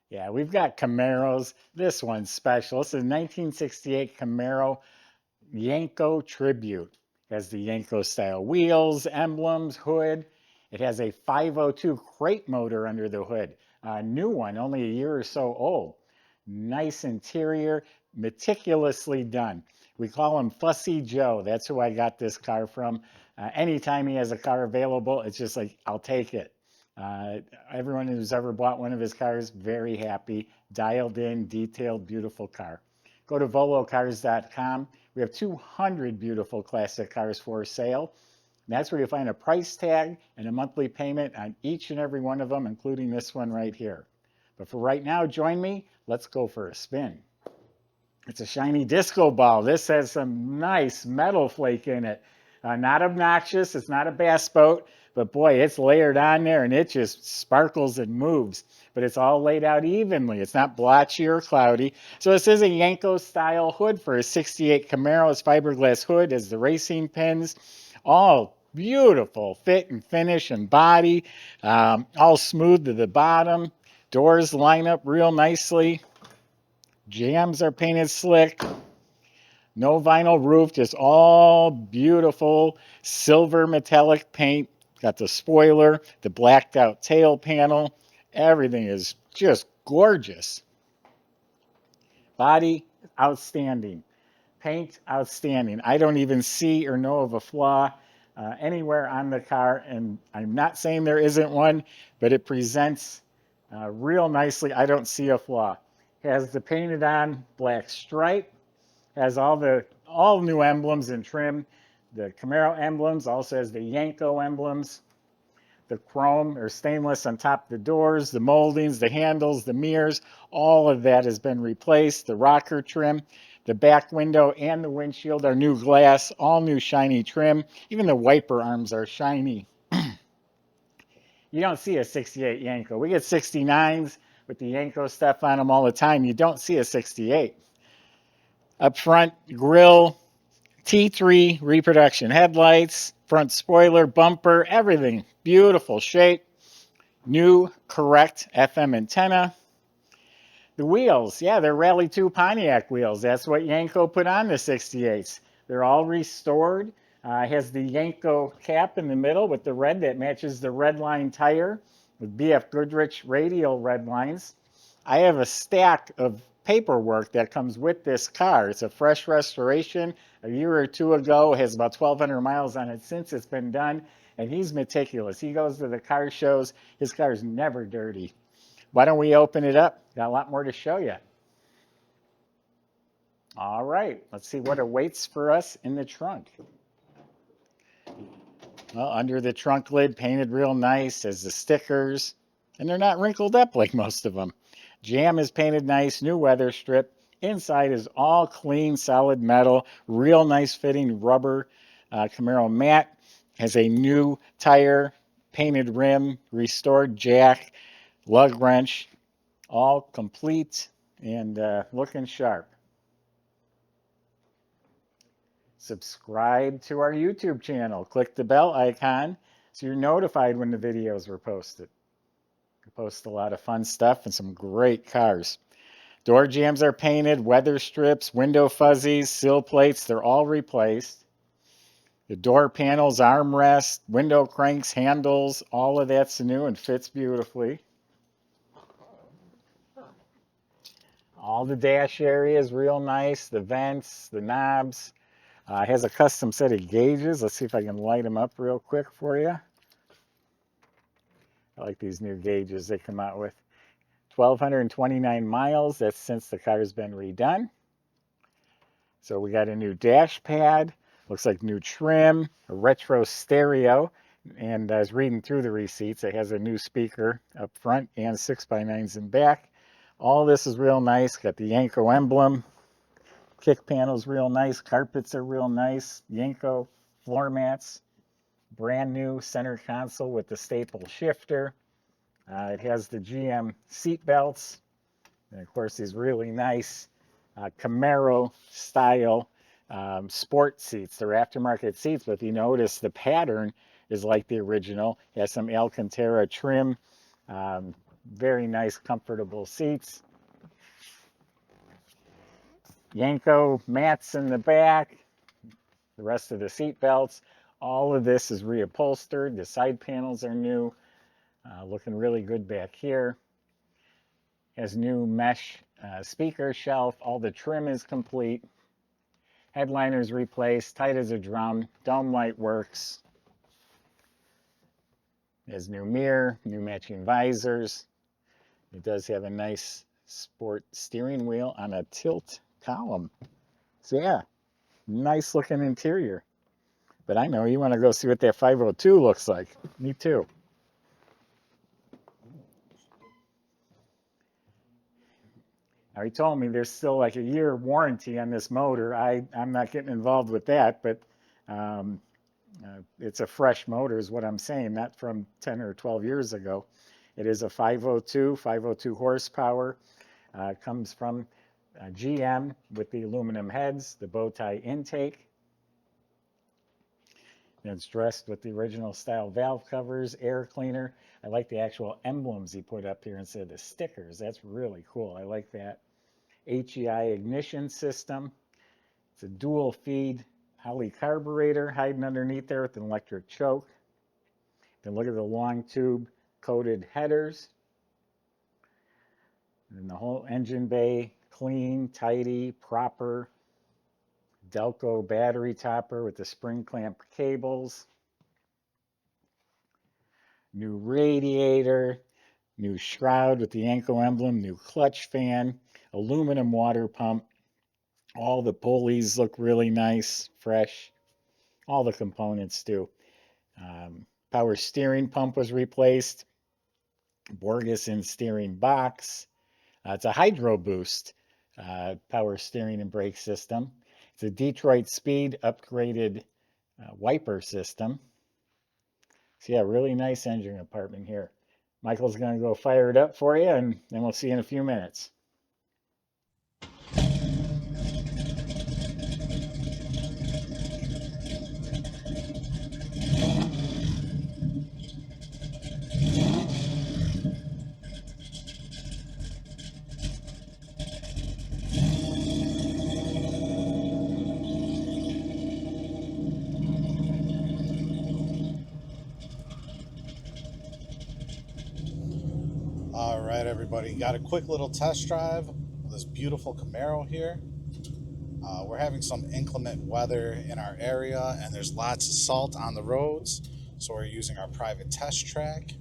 Yeah, we've got Camaros. This one's special. This is a 1968 Camaro Yenko Tribute. It has the Yenko style wheels, emblems, hood. It has a 502 crate motor under the hood. A new one, only a year or so old. Nice interior, meticulously done. We call him Fussy Joe. That's who I got this car from. Anytime he has a car available, it's just like, I'll take it. Uh, Everyone who's ever bought one of his cars, very happy. Dialed in, detailed, beautiful car. Go to volocars.com. We have 200 beautiful classic cars for sale. And that's where you find a price tag and a monthly payment on each and every one of them, including this one right here. But for right now, join me. Let's go for a spin. It's a shiny disco ball. This has some nice metal flake in it. Not obnoxious. It's not a bass boat, but boy, it's layered on there and it just sparkles and moves. But it's all laid out evenly. It's not blotchy or cloudy. So this is a Yenko style hood for a 68 Camaro. It's fiberglass hood as the racing pins. All beautiful fit and finish and body. All smooth to the bottom. Doors line up real nicely. Jams are painted slick. No vinyl roof, just all beautiful silver metallic paint. Got the spoiler, the blacked out tail panel. Everything is just gorgeous. Body, outstanding. Paint, outstanding. I don't even see or know of a flaw anywhere on the car, and I'm not saying there isn't one, but it presents real nicely. I don't see a flaw. Has the painted on black stripe, has all new emblems and trim. The Camaro emblems also has the Yenko emblems, the chrome or stainless on top of the doors, the moldings, the handles, the mirrors, all of that has been replaced. The rocker trim, the back window and the windshield are new glass, all new shiny trim. Even the wiper arms are shiny. You don't see a 68 Yenko. We get 69s with the Yenko stuff on them all the time. You don't see a 68. Up front, grille, T3 reproduction headlights, front spoiler, bumper, everything. Beautiful shape. New correct FM antenna. The wheels, yeah, they're Rally 2 Pontiac wheels. That's what Yenko put on the 68s. They're all restored. Has the Yenko cap in the middle with the red that matches the red line tire with BF Goodrich radial red lines. I have a stack of paperwork that comes with this car. It's a fresh restoration. A year or two ago, it has about 1,200 miles on it since it's been done, and he's meticulous. He goes to the car shows. His car's never dirty. Why don't we open it up? Got a lot more to show you. All right, let's see what awaits for us in the trunk. Well, under the trunk lid, painted real nice as the stickers, and they're not wrinkled up like most of them. Jam is painted nice, new weather strip. Inside is all clean, solid metal, real nice fitting rubber. Camaro matte has a new tire, painted rim, restored jack, lug wrench, all complete and looking sharp. Subscribe to our YouTube channel. Click the bell icon so you're notified when the videos are posted. We post a lot of fun stuff and some great cars. Door jambs are painted, weather strips, window fuzzies, sill plates, they're all replaced. The door panels, armrests, window cranks, handles, all of that's new and fits beautifully. All the dash area is real nice, the vents, the knobs. It has a custom set of gauges. Let's see if I can light them up real quick for you. I like these new gauges they come out with. 1,229 miles. That's since the car's been redone. So we got a new dash pad. Looks like new trim, a retro stereo. And I was reading through the receipts. It has a new speaker up front and 6x9s in back. All this is real nice. Got the Yenko emblem. Kick panel's real nice. Carpets are real nice. Yenko floor mats. Brand new center console with the staple shifter. It has the GM seat belts. And of course, these really nice Camaro style sport seats. They're aftermarket seats, but if you notice, the pattern is like the original. It has some Alcantara trim Very nice, comfortable seats. Yenko mats in the back. The rest of the seat belts. All of this is reupholstered. The side panels are new. Looking really good back here. Has new mesh speaker shelf. All the trim is complete. Headliner's replaced, tight as a drum. Dome light works. Has new mirror, new matching visors. It does have a nice sport steering wheel on a tilt column. So yeah, nice looking interior. But I know you want to go see what that 502 looks like. Me too. Now he told me there's still like a year warranty on this motor. I'm not getting involved with that, but it's a fresh motor is what I'm saying, not from 10 or 12 years ago. It is a 502 horsepower. Comes from GM with the aluminum heads, the bow tie intake. And it's dressed with the original style valve covers, air cleaner. I like the actual emblems he put up here instead of the stickers. That's really cool. I like that. HEI ignition system. It's a dual feed Holley carburetor hiding underneath there with an electric choke. Then look at the long tube coated headers. And the whole engine bay, clean, tidy, proper. Delco battery topper with the spring clamp cables. New radiator, new shroud with the Yenko emblem, new clutch fan, aluminum water pump. All the pulleys look really nice, fresh. All the components do. Power steering pump was replaced. Borgeson steering box. It's a hydro boost power steering and brake system. It's a Detroit Speed upgraded wiper system. So yeah, really nice engine compartment here. Michael's going to go fire it up for you, and then we'll see you in a few minutes. All right, everybody, got a quick little test drive of this beautiful Camaro here. We're having some inclement weather in our area, and there's lots of salt on the roads, so we're using our private test track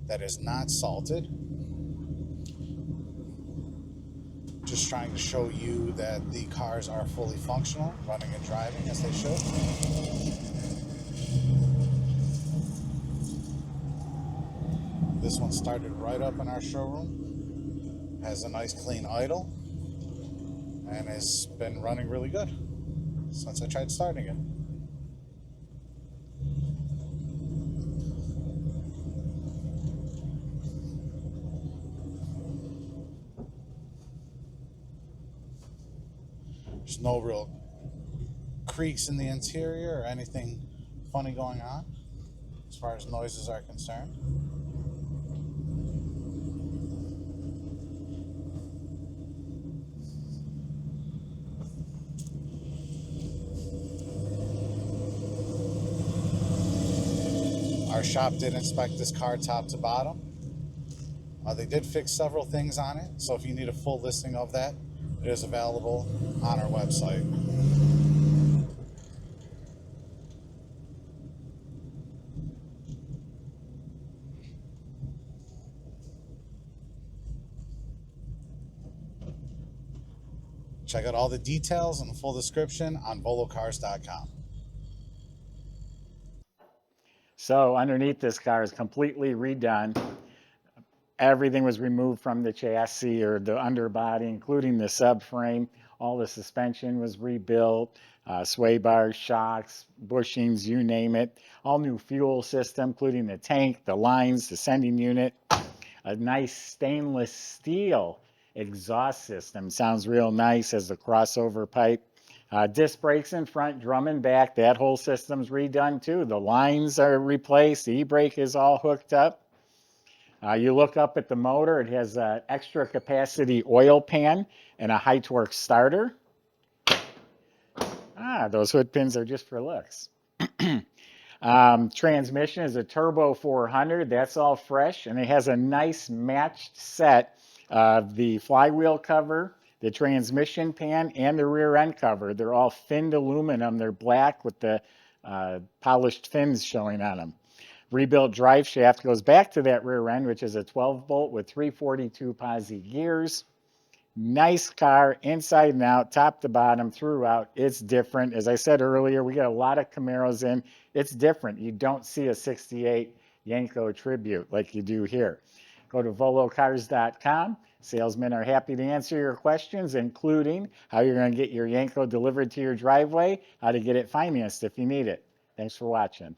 that is not salted. Just trying to show you that the cars are fully functional, running and driving as they should. This one started right up in our showroom, has a nice clean idle, and has been running really good since I tried starting it. There's no real creaks in the interior or anything funny going on as far as noises are concerned. Our shop did inspect this car top to bottom. They did fix several things on it, so if you need a full listing of that, it is available on our website. Check out all the details and the full description on volocars.com. So underneath this car is completely redone. Everything was removed from the chassis or the underbody, including the subframe. All the suspension was rebuilt, sway bars, shocks, bushings, you name it. All new fuel system, including the tank, the lines, the sending unit. A nice stainless steel exhaust system. Sounds real nice as the crossover pipe. Disc brakes in front, drum and back. That whole system's redone too. The lines are replaced. The e-brake is all hooked up. You look up at the motor, it has an extra capacity oil pan and a high torque starter. Those hood pins are just for looks. Transmission is a turbo 400. That's all fresh, and it has a nice matched set of the flywheel cover, the transmission pan, and the rear end cover. They're all finned aluminum. They're black with the polished fins showing on them. Rebuilt drive shaft goes back to that rear end, which is a 12 bolt with 342 posi gears. Nice car, inside and out, top to bottom, throughout. It's different. As I said earlier, we got a lot of Camaros in. It's different. You don't see a 68 Yenko Tribute like you do here. Go to volocars.com. Salesmen are happy to answer your questions, including how you're going to get your Yenko delivered to your driveway, how to get it financed if you need it. Thanks for watching.